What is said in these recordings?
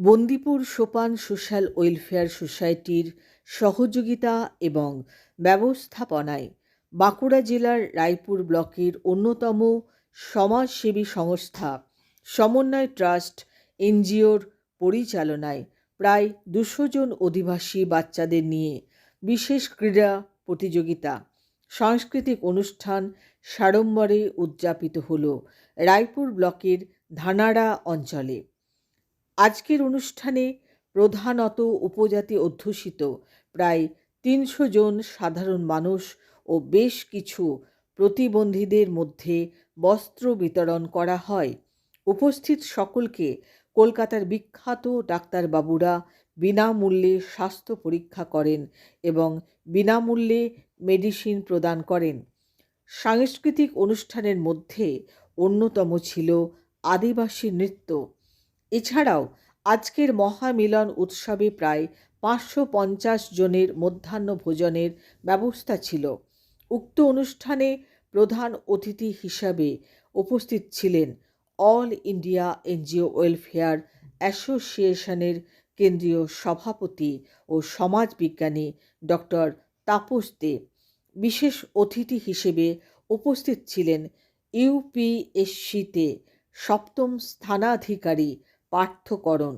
বন্দিপুর সোপান social welfare সোসাইটির সহযোগিতা এবং ব্যবস্থাপনায় বাঁকুড়া জেলার রায়পুর ব্লকের অন্যতম সমাজসেবী সংস্থা সমন্বয় ট্রাস্ট এনজিওর পরিচালনায় প্রায় 200 জন অধিবাসী বাচ্চাদের নিয়ে বিশেষ ক্রীড়া প্রতিযোগিতা, সাংস্কৃতিক অনুষ্ঠান সাড়ম্বরে উদযাপিত হল রায়পুর ব্লকের ধানাড়া অঞ্চলে। আজকের অনুষ্ঠানে প্রধানত উপজাতি অধ্যুষিত প্রায় 300 জন সাধারণ মানুষ ও বেশ কিছু প্রতিবন্ধীদের মধ্যে বস্ত্র বিতরণ করা হয়। উপস্থিত সকলকে কলকাতার বিখ্যাত ডাক্তারবাবুরা বিনামূল্যে স্বাস্থ্য পরীক্ষা করেন এবং বিনামূল্যে মেডিসিন প্রদান করেন। সাংস্কৃতিক অনুষ্ঠানের মধ্যে অন্যতম ছিল আদিবাসী নৃত্য। এছাড়াও আজকের মহামিলন উৎসবে প্রায় 550 জনের মধ্যাহ্ন ভোজনের ব্যবস্থা ছিল। উক্ত অনুষ্ঠানে প্রধান অতিথি হিসাবে উপস্থিত ছিলেন অল ইন্ডিয়া এনজিও ওয়েলফেয়ার অ্যাসোসিয়েশনের কেন্দ্রীয় সভাপতি ও সমাজবিজ্ঞানী ডক্টর তাপস দে। বিশেষ অতিথি হিসেবে উপস্থিত ছিলেন ইউপিএসসিতে 7ম স্থানাধিকারী পার্থকরণ,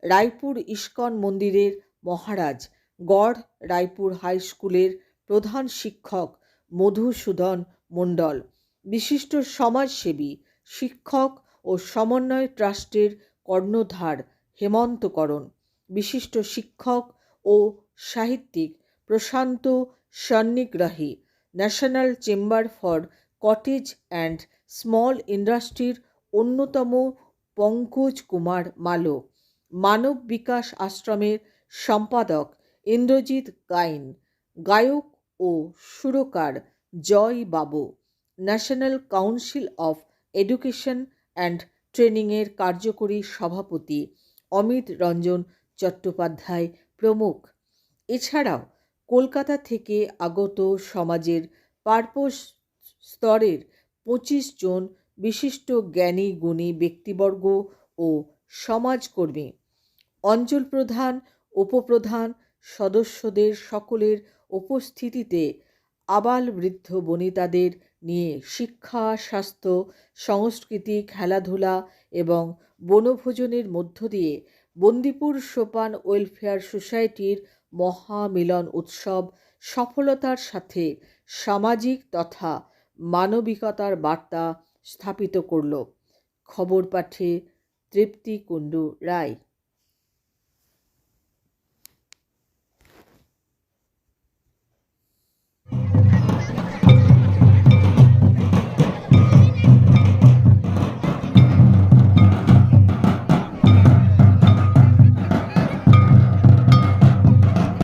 রায়পুর ইস্কন মন্দিরের মহারাজ, গড় রায়পুর হাই স্কুলের প্রধান শিক্ষক মধুসূদন মণ্ডল, বিশিষ্ট সমাজসেবী, শিক্ষক ও সমন্বয় ট্রাস্টের কর্ণধার হেমন্তকরণ, বিশিষ্ট শিক্ষক ও সাহিত্যিক Prashanta Sannigrahi, national chamber for cottage and small ইন্ডাস্ট্রির অন্যতম পঙ্কজ কুমার মালো, মানব বিকাশ আশ্রমের সম্পাদক ইন্দ্রজিৎ গাইন, গায়ক ও সুরকার জয় বাবু, national council of education and ট্রেনিংয়ের কার্যকরী সভাপতি অমিত রঞ্জন চট্টোপাধ্যায় প্রমুখ। এছাড়াও কলকাতা থেকে আগত সমাজের পারপোষ স্তরের 25 জন বিশিষ্ট জ্ঞানী গুণী ব্যক্তিবর্গ ও সমাজকর্মী, অঞ্চল প্রধান, উপপ্রধান সদস্যদের সকলের উপস্থিতিতে আবাল বৃদ্ধ বনিতাদের নিয়ে শিক্ষা, স্বাস্থ্য, সংস্কৃতি, খেলাধুলা এবং বনভোজনের মধ্য দিয়ে বন্দিপুর সোপান ওয়েলফেয়ার সোসাইটির মহামিলন উৎসব সফলতার সাথে সামাজিক তথা মানবিকতার বার্তা স্থাপিত করল। খবর পাঠে তৃপ্তি কুণ্ডু রায়।